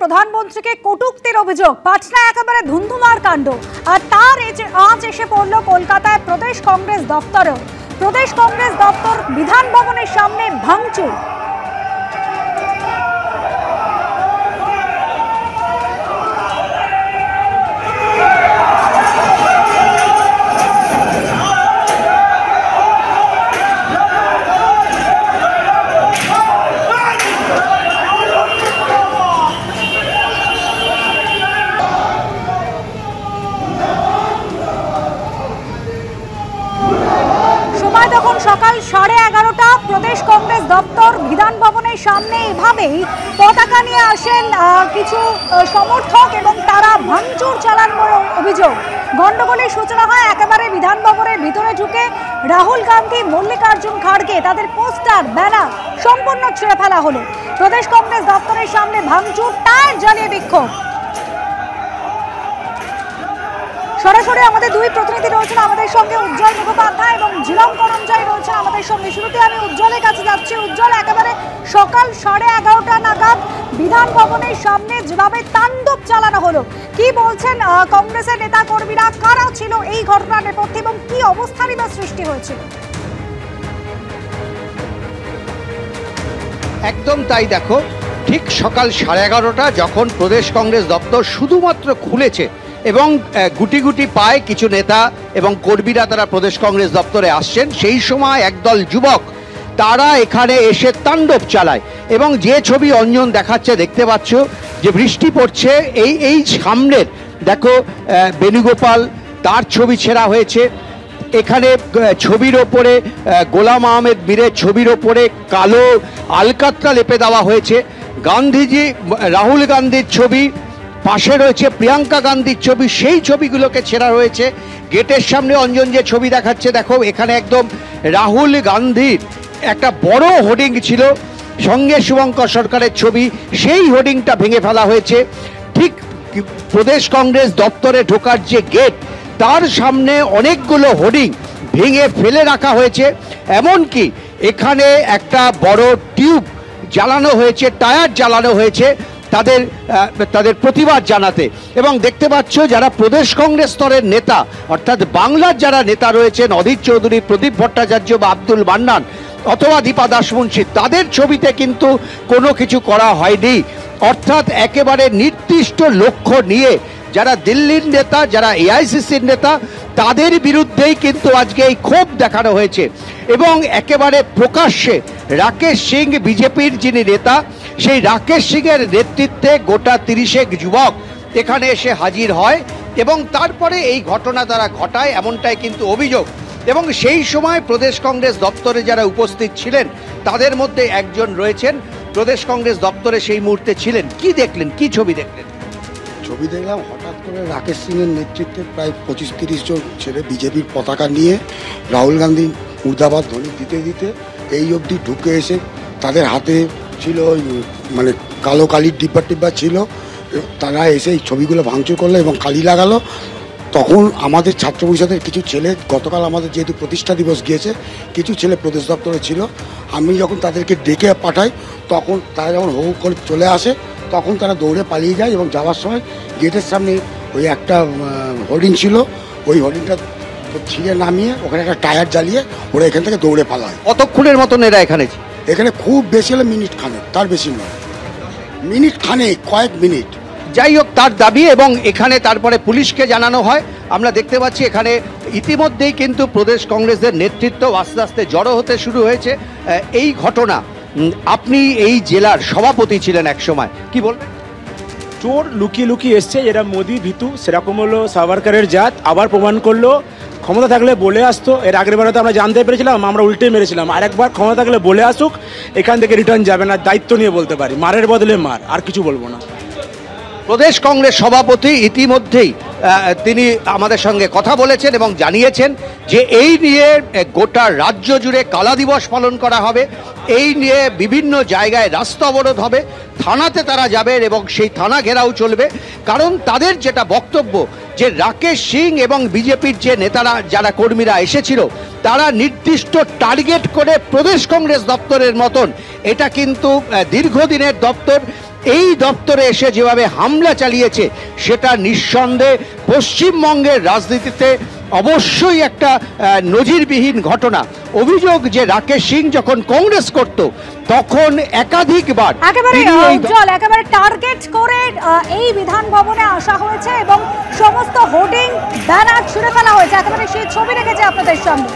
প্রধানমন্ত্রীকে কটূক্তির অভিযোগ, পাটনায় একেবারে ধুন্ধুমার কাণ্ড। আর তার আজ এসে পড়ল কলকাতায় প্রদেশ কংগ্রেস দপ্তরেও। প্রদেশ কংগ্রেস দপ্তর বিধান ভবনের সামনে ভাঙচুর। তখন সকাল 11:30, প্রদেশ কংগ্রেস দপ্তর বিধান ভবনের সামনে এভাবেই পতাকা নিয়ে আসেন কিছু সমর্থক এবং তারা ভাঙচুর চালানোর অভিযোগ। গন্ডগোলের সূচনা হয় একেবারে বিধান ভবনের ভিতরে ঢুকে। রাহুল গান্ধী, মল্লিকার্জুন খাড়গে তাদের পোস্টার, ব্যানার সম্পূর্ণ ছেড়ে ফেলা হলো। প্রদেশ কংগ্রেস দপ্তরের সামনে ভাঙচুর, টায়ার জ্বালিয়ে বিক্ষোভ। সরাসরি আমাদের দুই প্রতিনিধি রয়েছেন আমাদের সঙ্গে, উজ্জ্বল মুখোপাধ্যায় এবং ঝিলম করঞ্জয় রয়েছেন আমাদের সঙ্গে। শুরুতে আমি উজ্জ্বলের কাছে যাচ্ছি। উজ্জ্বল, একেবারে সকাল 11:30 নাগাদ বিধান ভবনের সামনে যেভাবে তাণ্ডব চালানো হলো, কি বলছেন কংগ্রেসের নেতা কর্মীরা? কারা ছিল এই ঘটনার নেপথ্যে এবং কি অবস্থারই বা সৃষ্টি হয়েছিল? একদম তাই। দেখো, ঠিক সকাল 11:30 যখন প্রদেশ কংগ্রেস দপ্তর শুধুমাত্র খুলেছে এবং গুটি গুটি পায় কিছু নেতা এবং কর্মীরা তারা প্রদেশ কংগ্রেস দপ্তরে আসছেন, সেই সময় একদল যুবক তারা এখানে এসে তাণ্ডব চালায়। এবং যে ছবি অঞ্জন দেখাচ্ছে, দেখতে পাচ্ছ যে বৃষ্টি পড়ছে, এই সামনের দেখো বেণুগোপাল, তার ছবি ছেঁড়া হয়েছে। এখানে ছবির ওপরে গোলাম আহমেদ মীরের ছবির ওপরে কালো আলকাতরা লেপে দেওয়া হয়েছে। গান্ধীজি, রাহুল গান্ধীর ছবি, পাশে রয়েছে প্রিয়াঙ্কা গান্ধীর ছবি, সেই ছবিগুলোকে ছেঁড়া রয়েছে। গেটের সামনে অঞ্জন যে ছবি দেখাচ্ছে, দেখো এখানে একদম রাহুল গান্ধীর একটা বড় হোর্ডিং ছিল, সঙ্গে শুভঙ্কর সরকারের ছবি, সেই হোর্ডিংটা ভেঙে ফেলা হয়েছে। ঠিক প্রদেশ কংগ্রেস দপ্তরে ঢোকার যে গেট, তার সামনে অনেকগুলো হোর্ডিং ভেঙে ফেলে রাখা হয়েছে। এমনকি এখানে একটা বড় টিউব জ্বালানো হয়েছে, টায়ার জ্বালানো হয়েছে তাদের প্রতিবাদ জানাতে। এবং দেখতে পাচ্ছ যারা প্রদেশ কংগ্রেস স্তরের নেতা, অর্থাৎ বাংলার যারা নেতা রয়েছেন, অধীর চৌধুরী, প্রদীপ ভট্টাচার্য বা আব্দুল মান্নান অথবা দীপা দাসমুন্সী, তাদের ছবিতে কিন্তু কোনো কিছু করা হয়নি। অর্থাৎ একেবারে নির্দিষ্ট লক্ষ্য নিয়ে যারা দিল্লির নেতা, যারা এআইসিসির নেতা, তাদের বিরুদ্ধেই কিন্তু আজকে এই ক্ষোভ দেখানো হয়েছে। এবং একেবারে প্রকাশ্যে রাকেশ সিং, বিজেপির যিনি নেতা, সেই রাকেশ সিংয়ের নেতৃত্বে গোটা 30 যুবক এখানে এসে হাজির হয় এবং তারপরে এই ঘটনা তারা ঘটায়, এমনটাই কিন্তু অভিযোগ। এবং সেই সময় প্রদেশ কংগ্রেস দপ্তরে যারা উপস্থিত ছিলেন, তাদের মধ্যে একজন রয়েছেন প্রদেশ কংগ্রেস দপ্তরে সেই মুহূর্তে ছিলেন। কি দেখলেন, কি ছবি দেখলেন? ছবি দেখলাম, হঠাৎ করে রাকেশ সিংয়ের নেতৃত্বে প্রায় 25-30 জন ছেলে বিজেপির পতাকা নিয়ে রাহুল গান্ধী মুর্দাবাদ ধ্বনি দিতে দিতে এই অবধি ঢুকে এসে তাদের হাতে ছিল মানে কালো কালির ডিব্বা ছিল। তারা এসে এই ছবিগুলো ভাঙচুর করলো এবং কালি লাগালো। তখন আমাদের ছাত্র পরিষদের কিছু ছেলে, গতকাল আমাদের যেহেতু প্রতিষ্ঠা দিবস গিয়েছে, কিছু ছেলে প্রদেশ দপ্তরে ছিল। আমি যখন তাদেরকে ডেকে পাঠাই, তখন তারা যখন হু করে চলে আসে, তখন তারা দৌড়ে পালিয়ে যায় এবং যাওয়ার সময় গেটের সামনে ওই একটা হোর্ডিং ছিল, ওই হোর্ডিংটা ছিঁড়ে নামিয়ে ওখানে একটা টায়ার জ্বালিয়ে ওরা এখান থেকে দৌড়ে পালায়। কতক্ষণের মতন এরা এখানে খুব বেশি হলে মিনিট খানেক, তার বেশি নয়, মিনিট খানেক, কয়েক মিনিট। যাই হোক, তার দাবি। এবং এখানে তারপরে পুলিশকে জানানো হয়। আমরা দেখতে পাচ্ছি এখানে ইতিমধ্যেই কিন্তু প্রদেশ কংগ্রেসের নেতৃত্ব আস্তে আস্তে জড়ো হতে শুরু হয়েছে। এই ঘটনা, আপনি এই জেলার সভাপতি ছিলেন এক সময়, কি বলবেন? চোর লুকিয়ে লুকিয়ে এসছে, এরা মোদি ভীতু, সেরকম হলো সাভারকারের জাত, আবার প্রমাণ করলো। ক্ষমতা থাকলে বলে আসতো, এর আগের বারে তো আমরা জানতে পেরেছিলাম, আমরা উল্টে মেরেছিলাম। আরেকবার ক্ষমতা থাকলে বলে আসুক, এখান থেকে রিটার্ন যাবে না, দায়িত্ব নিয়ে বলতে পারি, মারের বদলে মার, আর কিছু বলবো না। প্রদেশ কংগ্রেস সভাপতি ইতিমধ্যেই তিনি আমাদের সঙ্গে কথা বলেছেন এবং জানিয়েছেন যে এই নিয়ে গোটা রাজ্য জুড়ে কালা দিবস পালন করা হবে, এই নিয়ে বিভিন্ন জায়গায় রাস্তা অবরোধ হবে, থানাতে তারা যাবেন এবং সেই থানা ঘেরাও চলবে। কারণ তাদের যেটা বক্তব্য যে রাকেশ সিং এবং বিজেপির যে নেতারা, যারা কর্মীরা এসেছিল, তারা নির্দিষ্ট টার্গেট করে প্রদেশ কংগ্রেস দপ্তরের মতন, এটা কিন্তু দীর্ঘদিনের দপ্তর, এই দপ্তরে এসে যেভাবে হামলা চালিয়েছে সেটা নিঃসন্দেহে পশ্চিমবঙ্গের রাজনীতিতে অবশ্যই একটা নজিরবিহীন ঘটনা। অভিযোগ যে রাকেশ সিং যখন কংগ্রেস করত তখন একাধিকবার একেবারে একেবারে টার্গেট করে এই বিধান ভবনে আসা হয়েছে এবং সমস্ত হোর্ডিং ব্যানার ছুঁড়ে ফেলা হয়েছে। একেবারে সেই ছবি রেখেছে আপনাদের সামনে।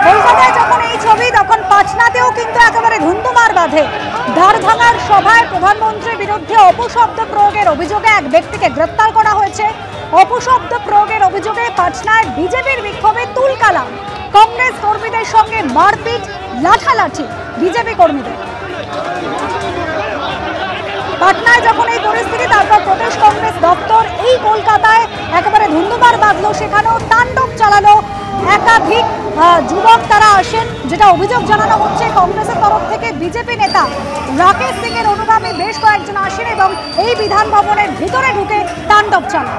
কলকাতায় যখন এই ছবি তখন পাটনাতেও কিন্তু একেবারে ধুন্ধুমার বাঁধে। দ্বারভাঙার সভায় প্রধানমন্ত্রীর বিরুদ্ধে অপশব্দ প্রয়োগের অভিযোগে এক ব্যক্তিকে গ্রেপ্তার করা হয়েছে। অপশব্দ প্রয়োগের অভিযোগে পাটনায় বিজেপির বিক্ষোভে তুলকালাম, কংগ্রেস কর্মীদের সঙ্গে মারপিট, লাঠালাঠি বিজেপি কর্মীদের। পাটনায় যখন এই পরিস্থিতি, তারপর প্রদেশ কংগ্রেস দপ্তর এই কলকাতায় একেবারে ধুন্ধুমার বাঁধলো, সেখানেও তাণ্ডব চালানো একাধিক যুবক তারা আসেন। যেটা অভিযোগ জানানো হচ্ছে কংগ্রেসের তরফ থেকে বিজেপি নেতা রাকেশ সিং এর অনুগামী বেশ কয়েকজন আসেন এবং এই বিধান ভবনের ভিতরে ঢুকে তাণ্ডব চালান।